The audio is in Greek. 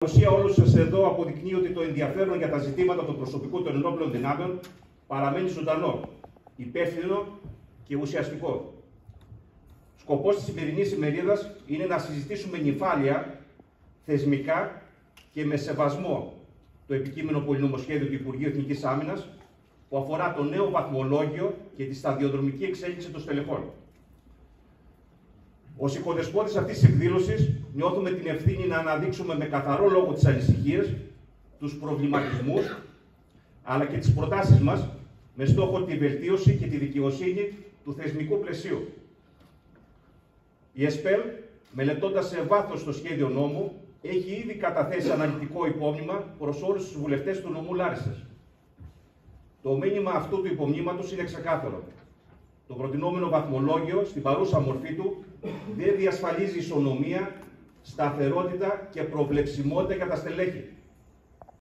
Η παρουσία όλων σας εδώ αποδεικνύει ότι το ενδιαφέρον για τα ζητήματα του προσωπικού των ενόπλων δυνάμεων παραμένει ζωντανό, υπεύθυνο και ουσιαστικό. Σκοπός της σημερινής ημερίδας είναι να συζητήσουμε νυφάλια, θεσμικά και με σεβασμό το επικείμενο πολυνομοσχέδιο του Υπουργείου Εθνικής Άμυνας που αφορά το νέο βαθμολόγιο και τη σταδιοδρομική εξέλιξη των στελεχών. Ως οικοδεσπότες αυτής της εκδήλωσης, νιώθουμε την ευθύνη να αναδείξουμε με καθαρό λόγο τις ανησυχίες, τους προβληματισμούς, αλλά και τις προτάσεις μας, με στόχο τη βελτίωση και τη δικαιοσύνη του θεσμικού πλαισίου. Η ΕΣΠΕΛ, μελετώντας σε βάθος το σχέδιο νόμου, έχει ήδη καταθέσει αναλυτικό υπόμνημα προς όλους τους βουλευτές του νομού Λάρισσας. Το μήνυμα αυτού του υπομνήματος είναι ξεκάθαρο. Το προτινόμενο βαθμολόγιο, στην παρούσα μορφή του, δεν διασφαλίζει ισονομία, σταθερότητα και προβλεψιμότητα για τα στελέχη.